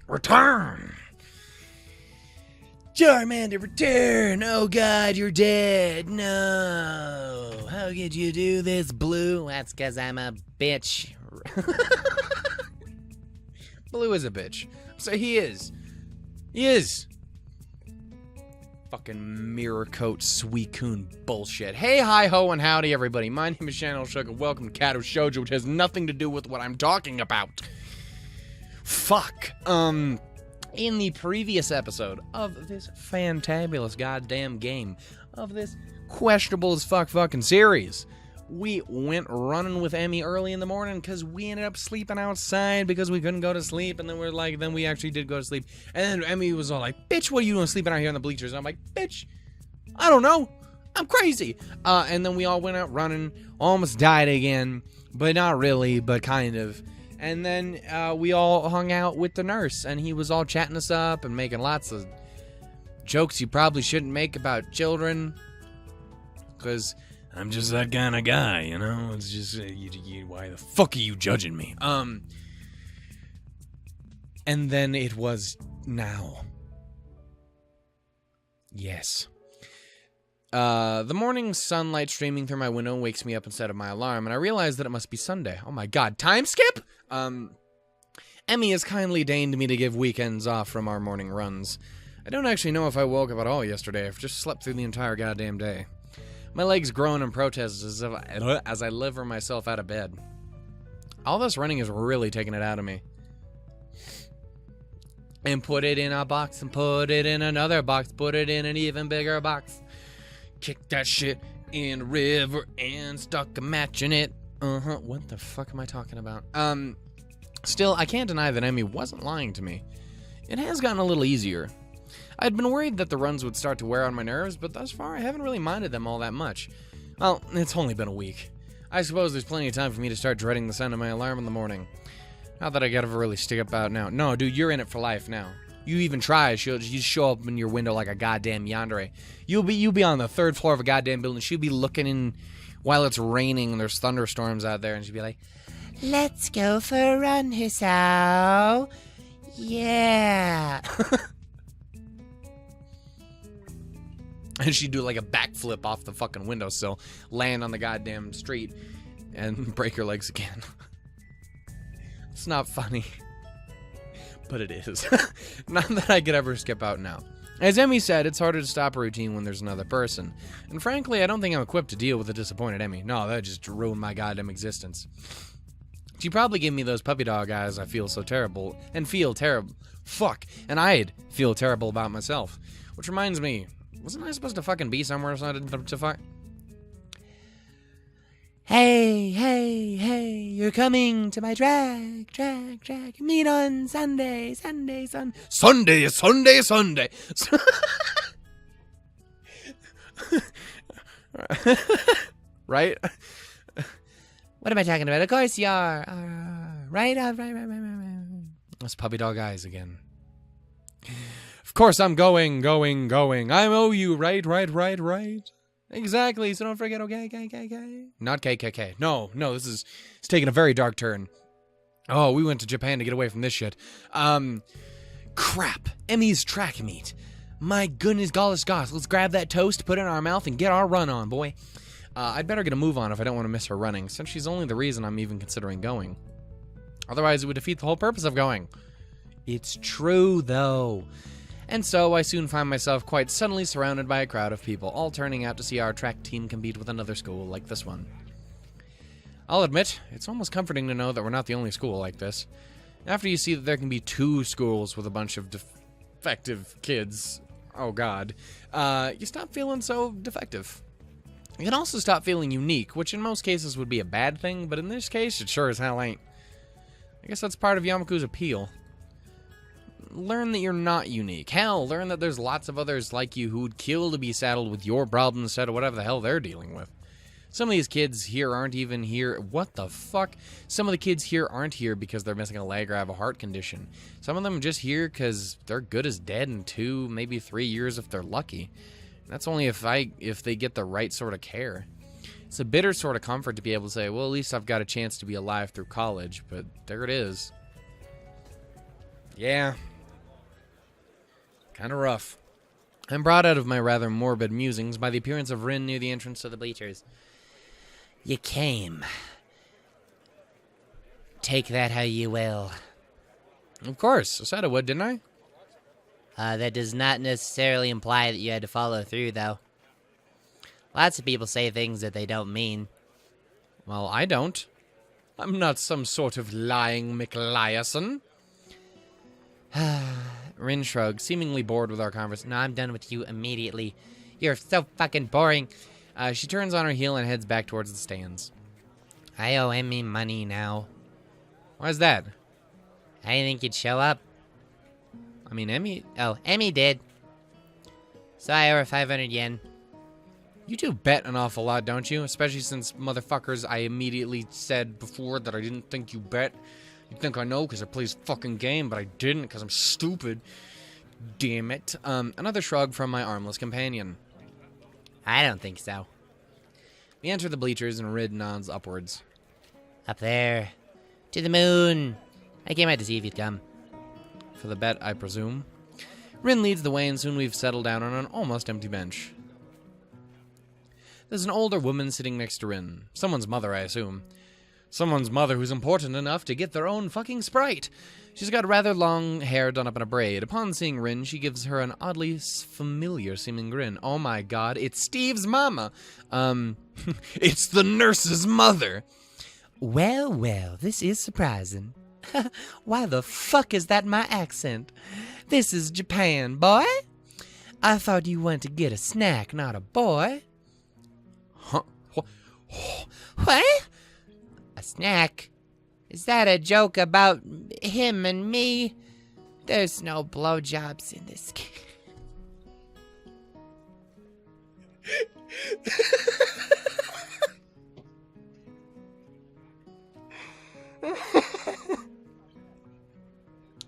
Return! Charmander, return! Oh god, you're dead! No! How could you do this, Blue? That's because I'm a bitch. Blue is a bitch. So he is. He is. Fucking mirror coat Suicune bullshit. Hey, hi, ho, and howdy, everybody. My name is Katawa Shoujo. Welcome to Katawa Shoujo, which has nothing to do with what I'm talking about. Fuck. In the previous episode of this fantabulous goddamn game, of this questionable as fuck fucking series, we went running with Emmy early in the morning because we ended up sleeping outside because we couldn't go to sleep, and then we actually did go to sleep, and then Emmy was all like, bitch, what are you doing sleeping out here in the bleachers? And I'm like, bitch, I don't know, I'm crazy. And then we all went out running, almost died again, but not really, but kind of. And then we all hung out with the nurse, and he was all chatting us up and making lots of jokes you probably shouldn't make about children, because I'm just that kind of guy, you know? It's just, why the fuck are you judging me? And then it was now. Yes. The morning sunlight streaming through my window wakes me up instead of my alarm, and I realize that it must be Sunday. Oh my god, time skip? Emmy has kindly deigned me to give weekends off from our morning runs. I don't actually know if I woke up at all yesterday. I've just slept through the entire goddamn day. My legs groan in protest as I liver myself out of bed. All this running is really taking it out of me. And put it in a box, and put it in another box, put it in an even bigger box. Kick that shit in the river and stuck a match in it. What the fuck am I talking about? Still, I can't deny that Emmy wasn't lying to me. It has gotten a little easier. I'd been worried that the runs would start to wear on my nerves, but thus far I haven't really minded them all that much. Well, it's only been a week. I suppose there's plenty of time for me to start dreading the sound of my alarm in the morning. Not that I gotta really stick up out now. No, dude, you're in it for life now. You even try, you show up in your window like a goddamn yandere. You'll be on the third floor of a goddamn building. She'll be looking in while it's raining and there's thunderstorms out there, and she'll be like, let's go for a run, Hisao. Yeah. And she'd do like a backflip off the fucking windowsill, land on the goddamn street, and break her legs again. It's not funny. But it is. Not that I could ever skip out now. As Emmy said, it's harder to stop a routine when there's another person. And frankly, I don't think I'm equipped to deal with a disappointed Emmy. No, that just ruined my goddamn existence. She probably gave me those puppy dog eyes. I feel so terrible. And feel terrible. Fuck. And I'd feel terrible about myself. Which reminds me, wasn't I supposed to fucking be somewhere so I didn't to fuck? Hey, hey, hey, you're coming to my drag. Meet on Sunday. Right? What am I talking about? Of course you are. Right. That's puppy dog eyes again. Of course I'm going. I owe you, right. Exactly, so don't forget, okay, not KKK. No, it's taking a very dark turn. Oh, we went to Japan to get away from this shit. Crap, Emmy's track meet. My goodness, gosh, let's grab that toast, put it in our mouth, and get our run on, boy. I'd better get a move on if I don't want to miss her running, since she's only the reason I'm even considering going. Otherwise, it would defeat the whole purpose of going. It's true, though. And so I soon find myself quite suddenly surrounded by a crowd of people, all turning out to see our track team compete with another school like this one. I'll admit, it's almost comforting to know that we're not the only school like this. After you see that there can be two schools with a bunch of defective kids, oh god, you stop feeling so defective. You can also stop feeling unique, which in most cases would be a bad thing, but in this case, it sure as hell ain't. I guess that's part of Yamaku's appeal. Learn that you're not unique. Hell, learn that there's lots of others like you who would kill to be saddled with your problems instead of whatever the hell they're dealing with. Some of these kids here aren't even here. What the fuck? Some of the kids here aren't here because they're missing a leg or have a heart condition. Some of them are just here because they're good as dead in 2, maybe 3 years if they're lucky. That's only if they get the right sort of care. It's a bitter sort of comfort to be able to say, well, at least I've got a chance to be alive through college, but there it is. Yeah, Kind of rough. I'm brought out of my rather morbid musings by the appearance of Rin near the entrance to the bleachers. You came. Take that how you will. Of course. I said I would, didn't I? That does not necessarily imply that you had to follow through, though. Lots of people say things that they don't mean. Well, I don't. I'm not some sort of lying McLiason. Rin shrugged, seemingly bored with our conversation. No, I'm done with you immediately. You're so fucking boring. She turns on her heel and heads back towards the stands. I owe Emmy money now. Why's that? I didn't think you'd show up. I mean, Emmy... Oh, Emmy did. So I owe her 500 yen. You do bet an awful lot, don't you? Especially since, motherfuckers, I immediately said before that I didn't think you bet. You think I know because I play this fucking game, but I didn't because I'm stupid. Damn it. Another shrug from my armless companion. I don't think so. We enter the bleachers and Rid nods upwards. Up there. To the moon. I came out to see if you'd come. For the bet, I presume. Rin leads the way and soon we've settled down on an almost empty bench. There's an older woman sitting next to Rin. Someone's mother, I assume. Someone's mother who's important enough to get their own fucking Sprite. She's got rather long hair done up in a braid. Upon seeing Rin, she gives her an oddly familiar-seeming grin. Oh my god, it's Steve's mama. It's the nurse's mother. Well, well, this is surprising. Why the fuck is that my accent? This is Japan, boy. I thought you went to get a snack, not a boy. Huh? What? A snack? Is that a joke about him and me? There's no blowjobs in this game.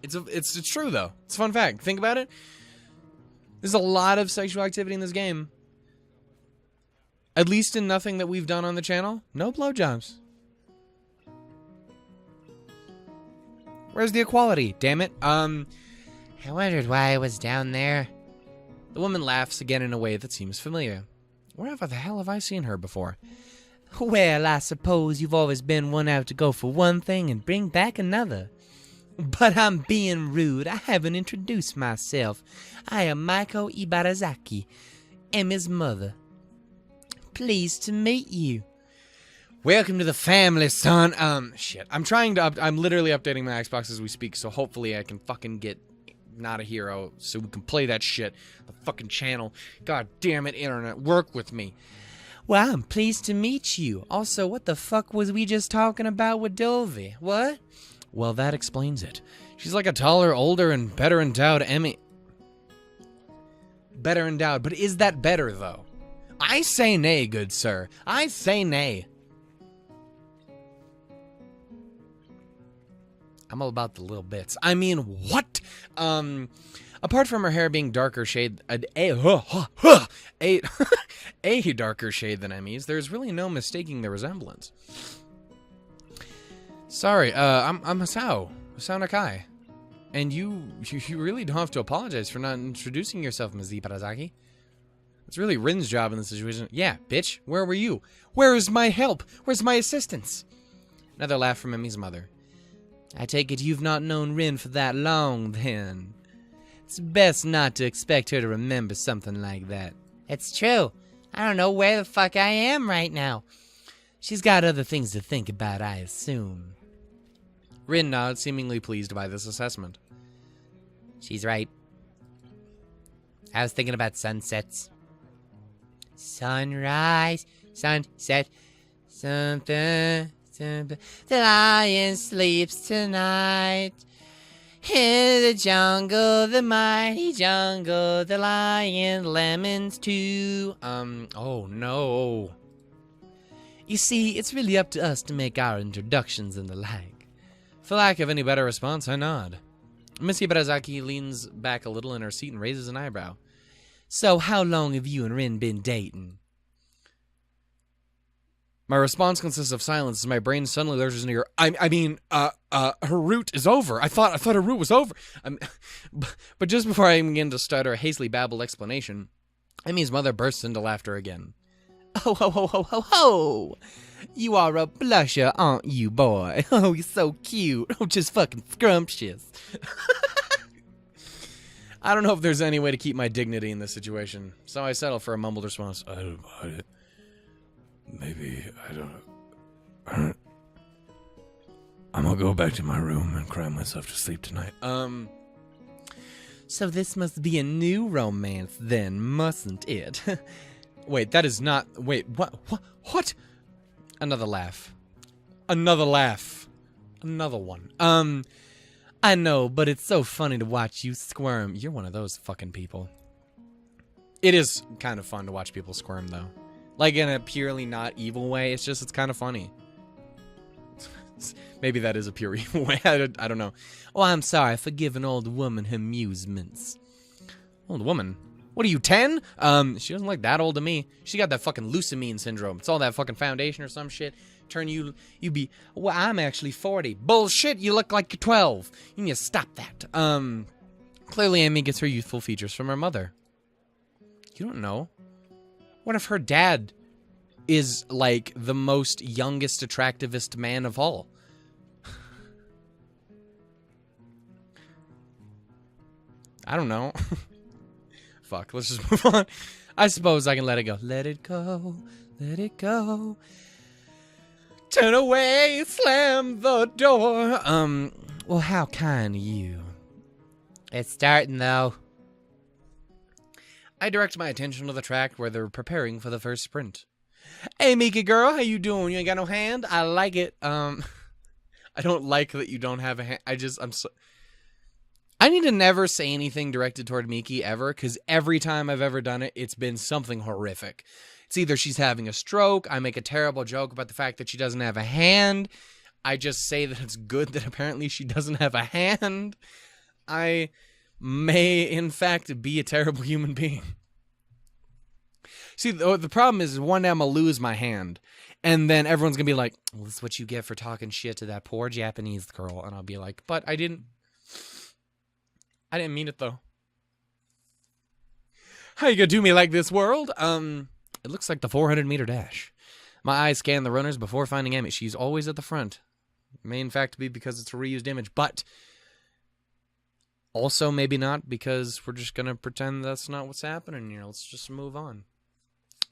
It's true, though. It's a fun fact. Think about it. There's a lot of sexual activity in this game. At least in nothing that we've done on the channel. No blowjobs. Where's the equality? Damn it. I wondered why I was down there. The woman laughs again in a way that seems familiar. Where the hell have I seen her before? Well, I suppose you've always been one out to go for one thing and bring back another. But I'm being rude. I haven't introduced myself. I am Maiko Ibarazaki, Emi's mother. Pleased to meet you. Welcome to the family, son. Shit. I'm literally updating my Xbox as we speak, so hopefully I can fucking get Not a Hero so we can play that shit. The fucking channel. God damn it, internet. Work with me. Well, I'm pleased to meet you. Also, what the fuck was we just talking about with Dovey? What? Well, that explains it. She's like a taller, older, and better endowed Emmy. Better endowed. But is that better, though? I say nay, good sir. I say nay. I'm all about the little bits. I mean, what? Apart from her hair being darker shade, a darker shade than Emmy's, there's really no mistaking the resemblance. Sorry, I'm Masao Nakai. And you really don't have to apologize for not introducing yourself, Ms. Ibarazaki. It's really Rin's job in this situation. Yeah, bitch, where were you? Where is my help? Where's my assistance? Another laugh from Emmy's mother. I take it you've not known Rin for that long, then. It's best not to expect her to remember something like that. It's true. I don't know where the fuck I am right now. She's got other things to think about, I assume. Rin nods, seemingly pleased by this assessment. She's right. I was thinking about sunsets. Sunrise, sunset, something. The lion sleeps tonight. In the jungle, the mighty jungle, the lion, lemons too. Oh no. You see, it's really up to us to make our introductions and the like. For lack of any better response, I nod. Miss Ibarazaki leans back a little in her seat and raises an eyebrow. So, how long have you and Rin been dating? My response consists of silence as my brain suddenly lurches into her route is over. I thought her route was over. But just before I begin to stutter a hastily babbled explanation, Emmy's mother bursts into laughter again. Oh, ho, ho, ho, ho, ho! You are a blusher, aren't you, boy? Oh, you're so cute. Oh, just fucking scrumptious. I don't know if there's any way to keep my dignity in this situation, so I settle for a mumbled response. I don't mind it. Maybe, I don't know. I'm gonna go back to my room and cry myself to sleep tonight. So this must be a new romance then, mustn't it? Wait, that is not... Wait, what? Another laugh. Another laugh. Another one. I know, but it's so funny to watch you squirm. You're one of those fucking people. It is kind of fun to watch people squirm, though. Like, in a purely not evil way. It's kind of funny. Maybe that is a pure evil way. I don't know. Oh, I'm sorry. Forgive an old woman her amusements. Old woman? What are you, 10? She doesn't look that old to me. She got that fucking leucemine syndrome. It's all that fucking foundation or some shit. Turn you be... Well, I'm actually 40. Bullshit, you look like you're 12. You need to stop that. Clearly Amy gets her youthful features from her mother. You don't know. What if her dad is, like, the most youngest, attractivist man of all? I don't know. Fuck, let's just move on. I suppose I can let it go. Let it go, let it go. Turn away, slam the door. Well, how kind of you. It's starting, though. I direct my attention to the track where they're preparing for the first sprint. Hey, Mika girl, how you doing? You ain't got no hand? I like it. I don't like that you don't have a hand. I need to never say anything directed toward Miki ever, because every time I've ever done it, it's been something horrific. It's either she's having a stroke, I make a terrible joke about the fact that she doesn't have a hand, I just say that it's good that apparently she doesn't have a hand. I may, in fact, be a terrible human being. See, the problem is one day I'm going to lose my hand, and then everyone's going to be like, well, this is what you get for talking shit to that poor Japanese girl, and I'll be like, but I didn't mean it, though. How you gonna do me like this, world? It looks like the 400-meter dash. My eyes scan the runners before finding Emmett. She's always at the front. It may, in fact, be because it's a reused image, but also maybe not, because we're just gonna pretend that's not what's happening here. Let's just move on.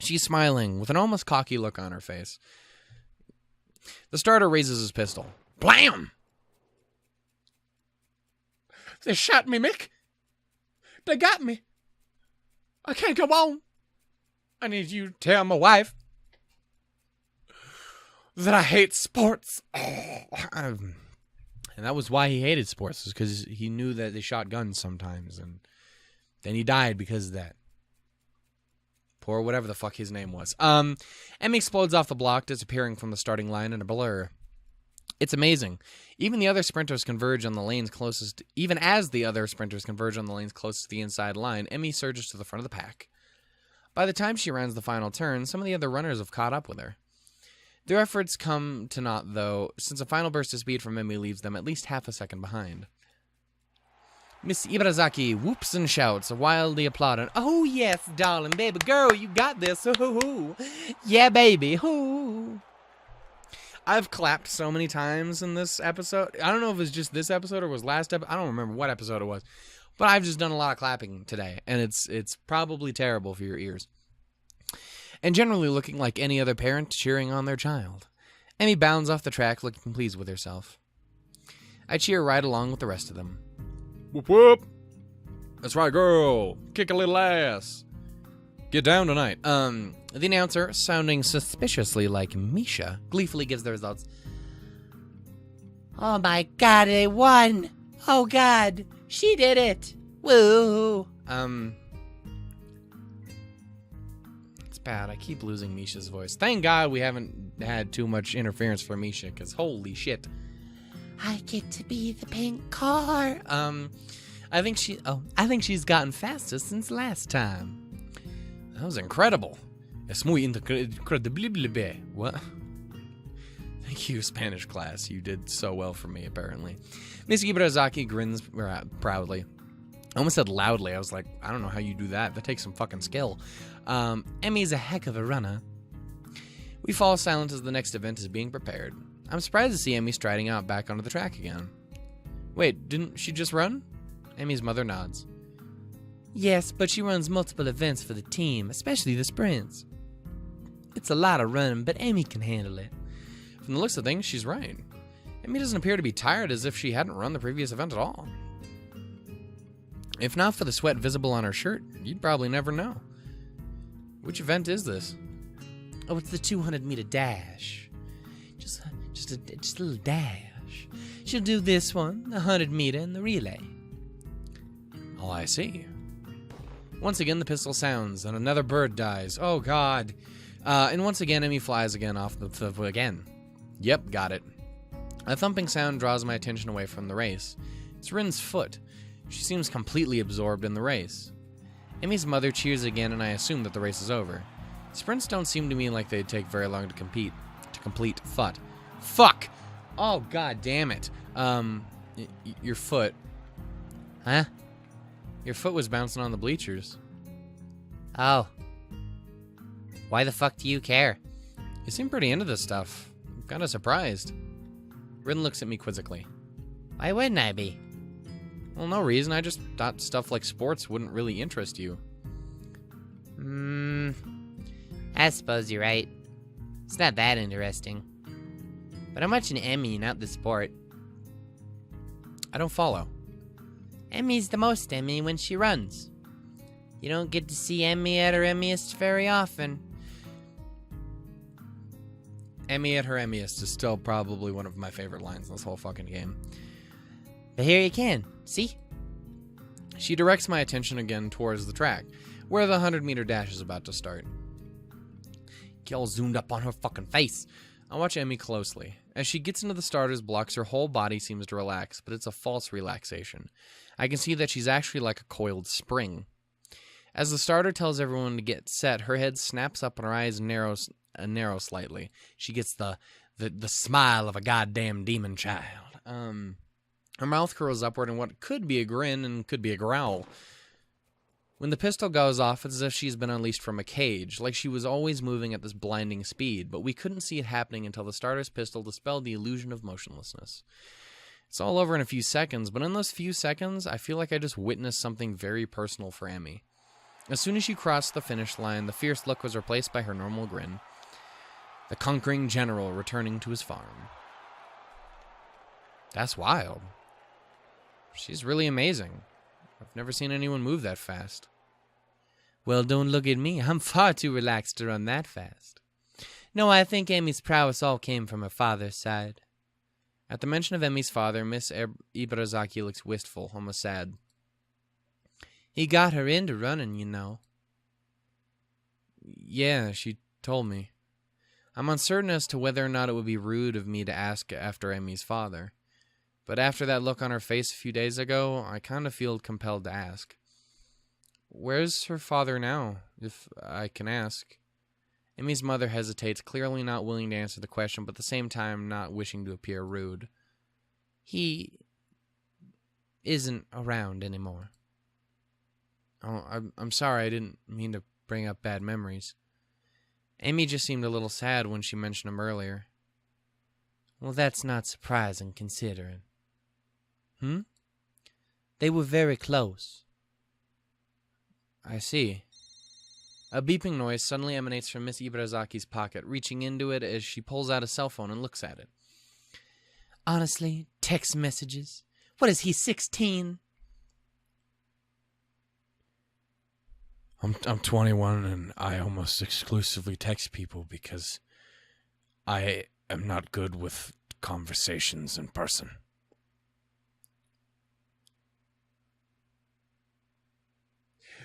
She's smiling with an almost cocky look on her face. The starter raises his pistol. Blam! They shot me, Mick. They got me. I can't go on. I need you to tell my wife that I hate sports. And that was why he hated sports, is because he knew that they shot guns sometimes, and then he died because of that. Poor whatever the fuck his name was. Emmy explodes off the block, disappearing from the starting line in a blur. It's amazing. Even as the other sprinters converge on the lanes closest to the inside line, Emmy surges to the front of the pack. By the time she rounds the final turn, some of the other runners have caught up with her. Their efforts come to naught, though, since a final burst of speed from Emmy leaves them at least half a second behind. Miss Ibarazaki whoops and shouts, wildly applauding. Oh, yes, darling, baby girl, you got this. Ooh. Yeah, baby. Ooh. I've clapped so many times in this episode. I don't know if it was just this episode or was last episode. I don't remember what episode it was. But I've just done a lot of clapping today, and it's probably terrible for your ears. And generally looking like any other parent cheering on their child. Emmy bounds off the track looking pleased with herself. I cheer right along with the rest of them. Whoop whoop! That's right, girl! Kick a little ass! Get down tonight. The announcer, sounding suspiciously like Misha, gleefully gives the results. Oh my god, they won! Oh god, she did it! Woo! It's bad. I keep losing Misha's voice. Thank God we haven't had too much interference for Misha, because holy shit. I get to be the pink car. I think she's gotten faster since last time. That was incredible. Es muy incredible. What? Thank you, Spanish class. You did so well for me, apparently. Miss Ibarazaki grins proudly. I almost said loudly. I was like, I don't know how you do that. That takes some fucking skill. Emmy's a heck of a runner. We fall silent as the next event is being prepared. I'm surprised to see Emmy striding out back onto the track again. Wait, didn't she just run? Emmy's mother nods. Yes, but she runs multiple events for the team, especially the sprints. It's a lot of running, but Emmy can handle it. From the looks of things, she's right. Emmy doesn't appear to be tired, as if she hadn't run the previous event at all. If not for the sweat visible on her shirt, you'd probably never know. Which event is this? Oh, it's the 200-meter dash. Just a little dash. She'll do this one, the 100-meter, and the relay. Oh, I see. Once again, the pistol sounds, and another bird dies. Oh, God. And once again, Emmy flies again off the again. Yep, got it. A thumping sound draws my attention away from the race. It's Rin's foot. She seems completely absorbed in the race. Emmy's mother cheers again, and I assume that the race is over. Sprints don't seem to me like they'd take very long to complete. Fuck! Oh, God damn it. Your foot. Huh? Your foot was bouncing on the bleachers. Oh. Why the fuck do you care? You seem pretty into this stuff. I'm kinda surprised. Rin looks at me quizzically. Why wouldn't I be? Well, no reason. I just thought stuff like sports wouldn't really interest you. I suppose you're right. It's not that interesting. But I'm watching Emmy, not the sport. I don't follow. Emmy's the most Emmy when she runs. You don't get to see Emmy at her Emiest very often. Emmy at her Emiest is still probably one of my favorite lines in this whole fucking game. But here you can. See? She directs my attention again towards the track, where the 100-meter dash is about to start. Get all zoomed up on her fucking face. I watch Emmy closely. As she gets into the starter's blocks, her whole body seems to relax, but it's a false relaxation. I can see that she's actually like a coiled spring. As the starter tells everyone to get set, her head snaps up and her eyes narrow slightly. She gets the smile of a goddamn demon child. Her mouth curls upward in what could be a grin and could be a growl. When the pistol goes off, it's as if she's been unleashed from a cage, like she was always moving at this blinding speed, but we couldn't see it happening until the starter's pistol dispelled the illusion of motionlessness. It's all over in a few seconds, but in those few seconds, I feel like I just witnessed something very personal for Emmy. As soon as she crossed the finish line, the fierce look was replaced by her normal grin. The conquering general returning to his farm. That's wild. She's really amazing. I've never seen anyone move that fast. Well, don't look at me. I'm far too relaxed to run that fast. No, I think Emmy's prowess all came from her father's side. At the mention of Emmy's father, Miss Ibarazaki looks wistful, almost sad. He got her into running, you know. Yeah, she told me. I'm uncertain as to whether or not it would be rude of me to ask after Emmy's father. But after that look on her face a few days ago, I kind of feel compelled to ask. Where's her father now, if I can ask? Emmy's mother hesitates, clearly not willing to answer the question, but at the same time not wishing to appear rude. He isn't around anymore. Oh, I'm sorry, I didn't mean to bring up bad memories. Emmy just seemed a little sad when she mentioned him earlier. Well, that's not surprising, considering. Hmm? They were very close. I see. A beeping noise suddenly emanates from Miss Ibarazaki's pocket, reaching into it as she pulls out a cell phone and looks at it. Honestly, text messages. What is he, 16? I'm 21 and I almost exclusively text people because I am not good with conversations in person.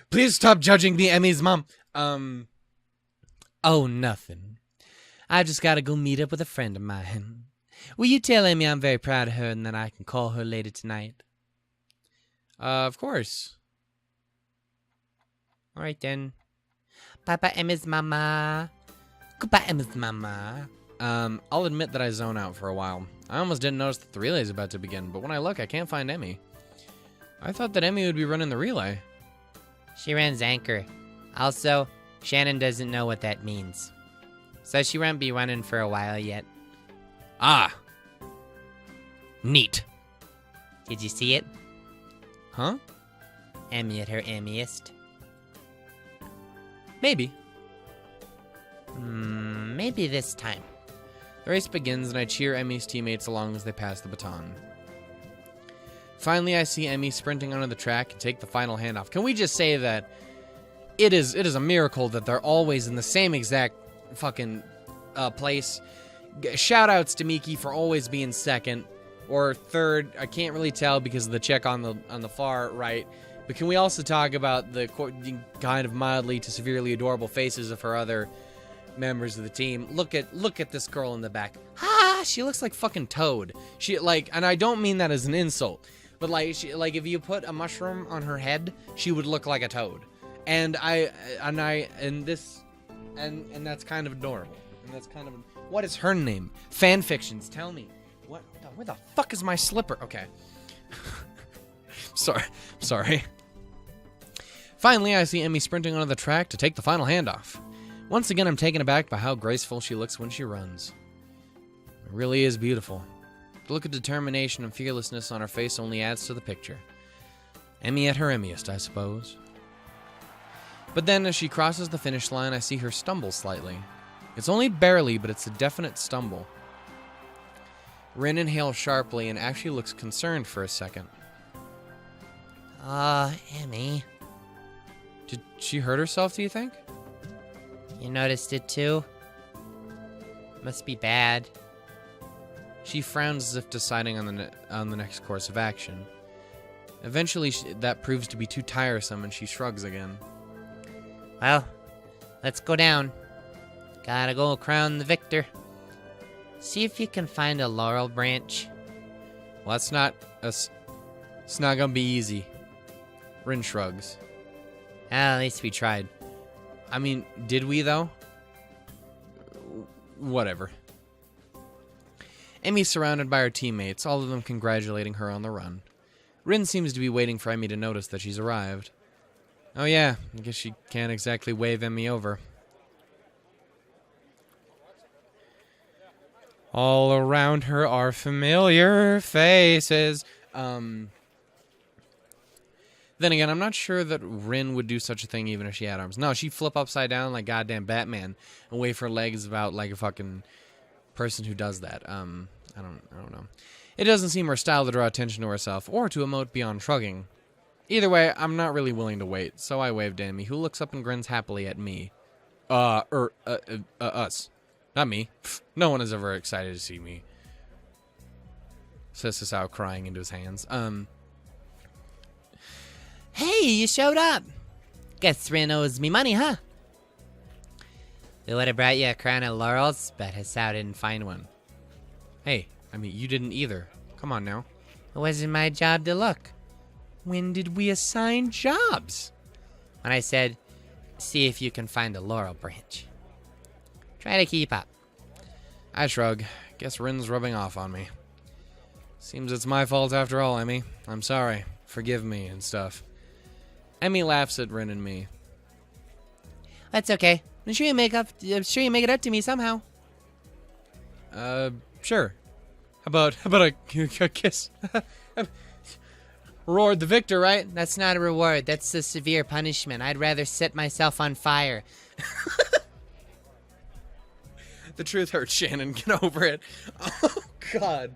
Please stop judging me, Emmy's mom. Oh, nothing. I just gotta go meet up with a friend of mine. Will you tell Emmy I'm very proud of her and that I can call her later tonight? Of course. Alright then. Bye-bye, Emmy's mama. Goodbye, Emmy's mama. I'll admit that I zone out for a while. I almost didn't notice that the relay is about to begin, but when I look, I can't find Emmy. I thought that Emmy would be running the relay. She runs anchor. Also, Shannon doesn't know what that means. So she won't be running for a while yet. Ah. Neat. Did you see it? Huh? Emmy at her Emiest. Maybe. Maybe this time. The race begins, and I cheer Emmy's teammates along as they pass the baton. Finally, I see Emmy sprinting onto the track and take the final handoff. Can we just say that it is a miracle that they're always in the same exact fucking place. Shout-outs to Miki for always being second or third. I can't really tell because of the check on the far right. But can we also talk about the kind of mildly to severely adorable faces of her other members of the team? Look at this girl in the back. Ha! She looks like fucking Toad. She and I don't mean that as an insult, but if you put a mushroom on her head, she would look like a toad. And that's kind of adorable. And that's kind of, what is her name? Fan fictions, tell me. Where the fuck is my slipper? Okay. Sorry. Finally, I see Emmy sprinting onto the track to take the final handoff. Once again, I'm taken aback by how graceful she looks when she runs. It really is beautiful. The look of determination and fearlessness on her face only adds to the picture. Emmy at her Emiest, I suppose. But then, as she crosses the finish line, I see her stumble slightly. It's only barely, but it's a definite stumble. Rin inhales sharply and actually looks concerned for a second. Emmy. Did she hurt herself, do you think? You noticed it too? Must be bad. She frowns as if deciding on the next course of action. Eventually, that proves to be too tiresome, and she shrugs again. Well, let's go down. Gotta go crown the victor. See if you can find a laurel branch. Well, it's not gonna be easy. Rin shrugs. At least we tried. I mean, did we, though? Whatever. Emmy's surrounded by her teammates, all of them congratulating her on the run. Rin seems to be waiting for Emmy to notice that she's arrived. Oh yeah, I guess she can't exactly wave Emmy over. All around her are familiar faces. Then again, I'm not sure that Rin would do such a thing even if she had arms. No, she'd flip upside down like goddamn Batman and wave her legs about like a fucking person who does that. I don't know. It doesn't seem her style to draw attention to herself or to emote beyond shrugging. Either way, I'm not really willing to wait, so I waved Emmy, who looks up and grins happily at me. Us. Not me. No one is ever excited to see me. Says Sasao crying into his hands. Hey, you showed up. Guess Rin owes me money, huh? We would have brought you a crown of laurels, but Hisao didn't find one. Hey, I mean, you didn't either. Come on now. It wasn't my job to look. When did we assign jobs? When I said, see if you can find a laurel branch. Try to keep up. I shrug. Guess Rin's rubbing off on me. Seems it's my fault after all, Emmy. I'm sorry. Forgive me and stuff. Emmy laughs at Rin and me. That's okay. I'm sure you make it up to me somehow. Sure. How about a kiss? Reward the victor, right? That's not a reward. That's a severe punishment. I'd rather set myself on fire. The truth hurts, Shannon. Get over it. Oh, God.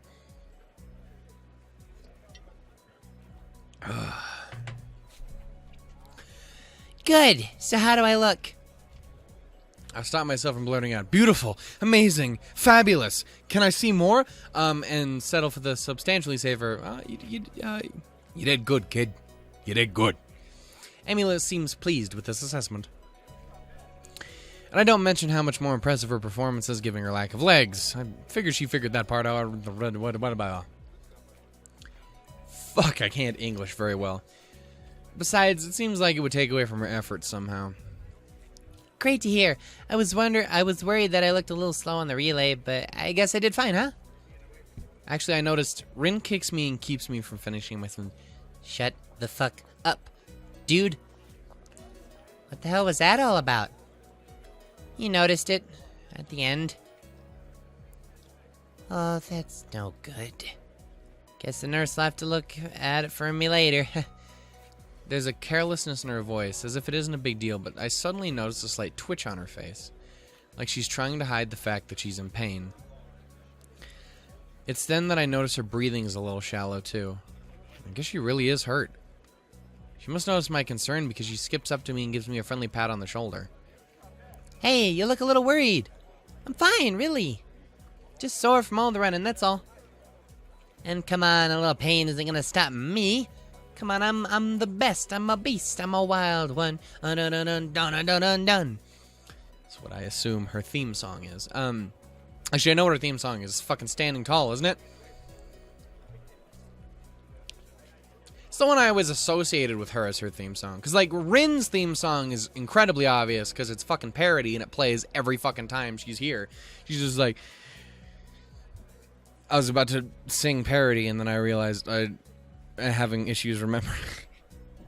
Good. So how do I look? I stopped myself from blurting out, beautiful, amazing, fabulous. Can I see more? And settle for the substantially safer, you did good, kid. You did good. Emily seems pleased with this assessment. And I don't mention how much more impressive her performance is given her lack of legs. I figured she figured that part out. Fuck, I can't English very well. Besides, it seems like it would take away from her effort somehow. Great to hear. I was worried that I looked a little slow on the relay, but I guess I did fine, huh? Actually, I noticed Rin kicks me and keeps me from finishing my thing. Shut the fuck up, dude. What the hell was that all about? You noticed it at the end. Oh, that's no good. Guess the nurse will have to look at it for me later. There's a carelessness in her voice, as if it isn't a big deal, but I suddenly notice a slight twitch on her face. Like she's trying to hide the fact that she's in pain. It's then that I notice her breathing is a little shallow, too. I guess she really is hurt. She must notice my concern because she skips up to me and gives me a friendly pat on the shoulder. Hey, you look a little worried. I'm fine, really. Just sore from all the running, that's all. And come on, a little pain isn't gonna stop me. Come on, I'm the best. I'm a beast. I'm a wild one. Dun dun dun dun dun dun dun. That's what I assume her theme song is. Actually, I know what her theme song is. It's fucking Standing Tall, isn't it? It's the one I always associated with her as her theme song. Because, like, Rin's theme song is incredibly obvious because it's fucking parody and it plays every fucking time she's here. She's just like... I was about to sing parody and then I realized I'm having issues remembering.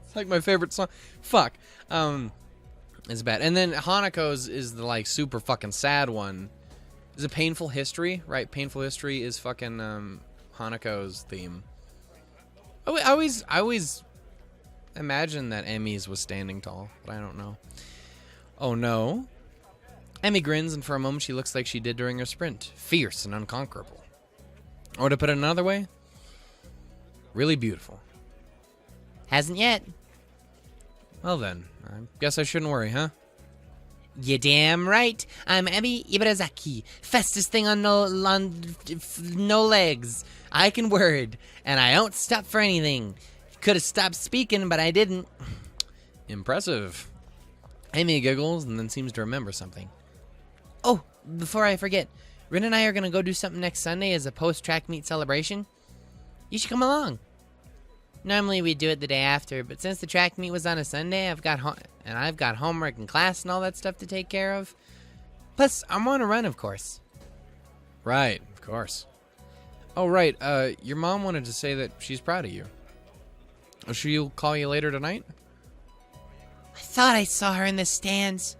It's like my favorite song. Fuck. It's bad. And then Hanako's is the, like, super fucking sad one. Is it Painful History? Right, Painful History is fucking Hanako's theme. I always imagine that Emiest was Standing Tall, but I don't know. Oh no. Emmy grins, and for a moment she looks like she did during her sprint. Fierce and unconquerable. Or to put it another way, really beautiful. Hasn't yet. Well then, I guess I shouldn't worry, huh? You damn right. I'm Emi Ibarazaki, fastest thing on no legs. I can word, and I don't stop for anything. Could have stopped speaking, but I didn't. Impressive. Amy giggles and then seems to remember something. Oh, before I forget, Rin and I are going to go do something next Sunday as a post-track meet celebration. You should come along. Normally we do it the day after, but since the track meet was on a Sunday, I've got homework and class and all that stuff to take care of. Plus, I'm on a run, of course. Right, of course. Oh, right, your mom wanted to say that she's proud of you. She'll call you later tonight? I thought I saw her in the stands.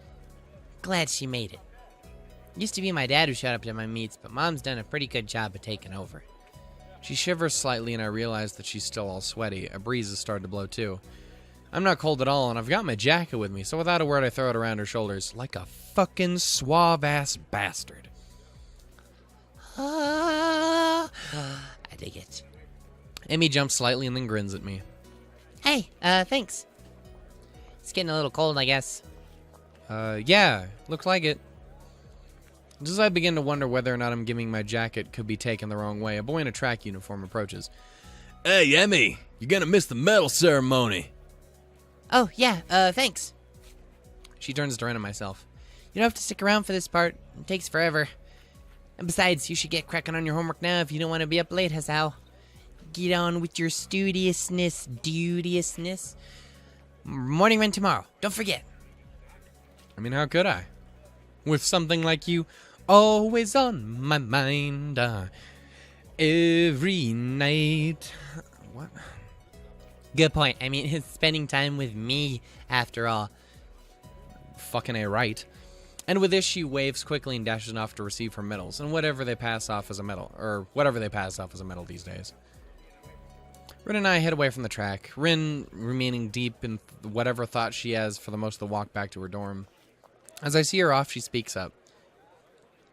Glad she made it. Used to be my dad who showed up to my meets, but Mom's done a pretty good job of taking over. She shivers slightly and I realize that she's still all sweaty. A breeze has started to blow too. I'm not cold at all and I've got my jacket with me, so without a word I throw it around her shoulders like a fucking suave-ass bastard. I dig it. Emmy jumps slightly and then grins at me. Hey, thanks. It's getting a little cold, I guess. Yeah, looks like it. Just as I begin to wonder whether or not I'm giving my jacket could be taken the wrong way, a boy in a track uniform approaches. Hey, Emmy, you're gonna miss the medal ceremony. Oh, yeah, thanks. She turns to Ren and myself. You don't have to stick around for this part. It takes forever. And besides, you should get cracking on your homework now if you don't want to be up late, Hasao. Get on with your studiousness. Morning run tomorrow. Don't forget. I mean, how could I? With something like you always on my mind every night. What? Good point. I mean, it's spending time with me, after all. Fucking A right. And with this, she waves quickly and dashes off to receive her medals, and whatever they pass off as a medal these days. Rin and I head away from the track, Rin remaining deep in whatever thought she has for the most of the walk back to her dorm. As I see her off, she speaks up.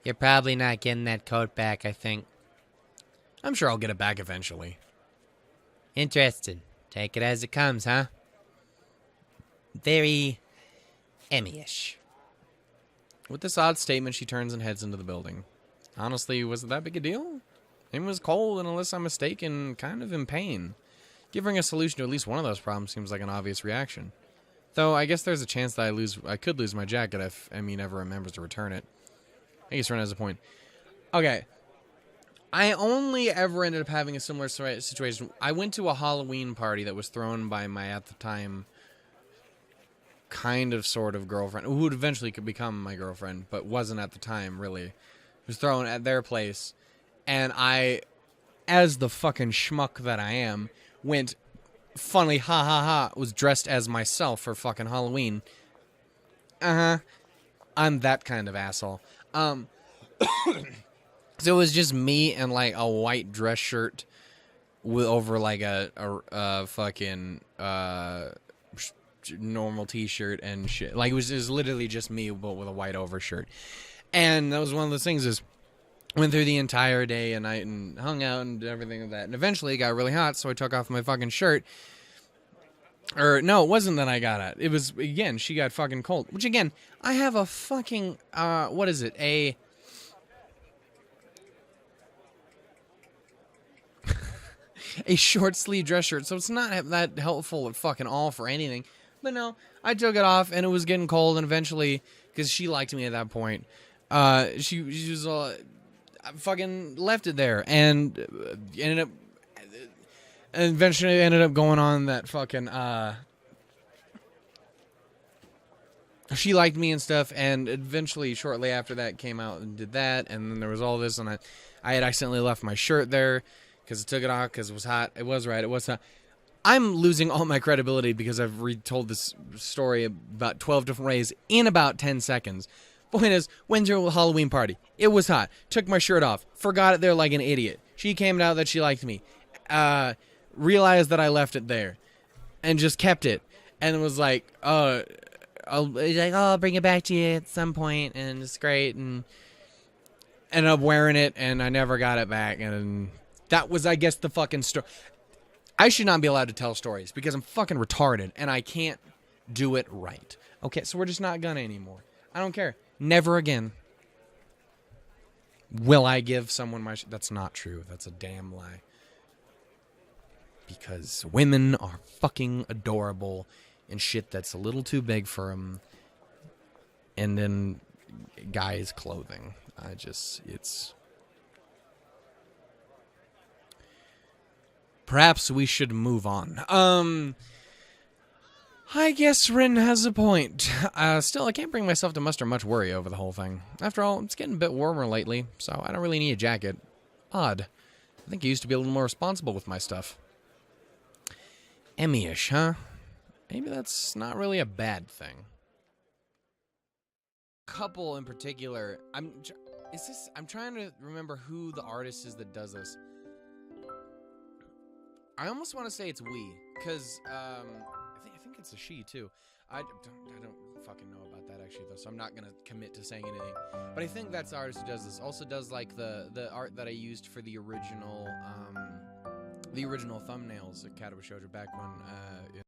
You're probably not getting that coat back, I think. I'm sure I'll get it back eventually. Interesting. Take it as it comes, huh? Very Emiest. With this odd statement, she turns and heads into the building. Honestly, was it that big a deal? It was cold, and unless I'm mistaken, kind of in pain. Giving a solution to at least one of those problems seems like an obvious reaction. Though, I guess there's a chance that I could lose my jacket if Emmy never remembers to return it. I guess Ren has a point. Okay. I only ever ended up having a similar situation. I went to a Halloween party that was thrown by my, at the time, kind of sort of girlfriend, who would eventually could become my girlfriend, but wasn't at the time, really, was thrown at their place. And I, as the fucking schmuck that I am, went, funny, ha ha ha, was dressed as myself for fucking Halloween. I'm that kind of asshole. So it was just me and, like, a white dress shirt with over, like, a fucking normal t-shirt and shit. Like, it was literally just me, but with a white overshirt. And that was one of those things is, went through the entire day and night and hung out and did everything like that. And eventually it got really hot, so I took off my fucking shirt. Or, no, it wasn't that I got it. It was, again, she got fucking cold. Which, again, I have a fucking, what is it? A short sleeve dress shirt, so it's not that helpful at fucking all for anything. But no, I took it off, and it was getting cold, and eventually, because she liked me at that point, she was fucking left it there, and eventually ended up going on that fucking, she liked me and stuff, and eventually, shortly after that, came out and did that, and then there was all this, and I had accidentally left my shirt there, because I took it off, because it was hot. It was right, it was hot. I'm losing all my credibility, because I've retold this story about 12 different ways in about 10 seconds. Point is, went to a Halloween party. It was hot. Took my shirt off. Forgot it there like an idiot. She came out that she liked me. Realized that I left it there. And just kept it. And it was like, I'll bring it back to you at some point, and it's great, and ended up wearing it, and I never got it back. And that was, I guess, the fucking story. I should not be allowed to tell stories, because I'm fucking retarded, and I can't do it right. Okay, so we're just not gonna anymore. I don't care. Never again will I give someone my that's not true. That's a damn lie. Because women are fucking adorable and shit that's a little too big for them. And then guys' clothing. It's... Perhaps we should move on. I guess Rin has a point. Still, I can't bring myself to muster much worry over the whole thing. After all, it's getting a bit warmer lately, so I don't really need a jacket. Odd. I think I used to be a little more responsible with my stuff. Emiest, huh? Maybe that's not really a bad thing. Couple in particular. I'm trying to remember who the artist is that does this. I almost want to say it's we, because I think it's a she too. I don't fucking know about that actually though, so I'm not gonna commit to saying anything. But I think that's the artist who does this. Also does like the art that I used for the original thumbnails at Katawa Shoujo back when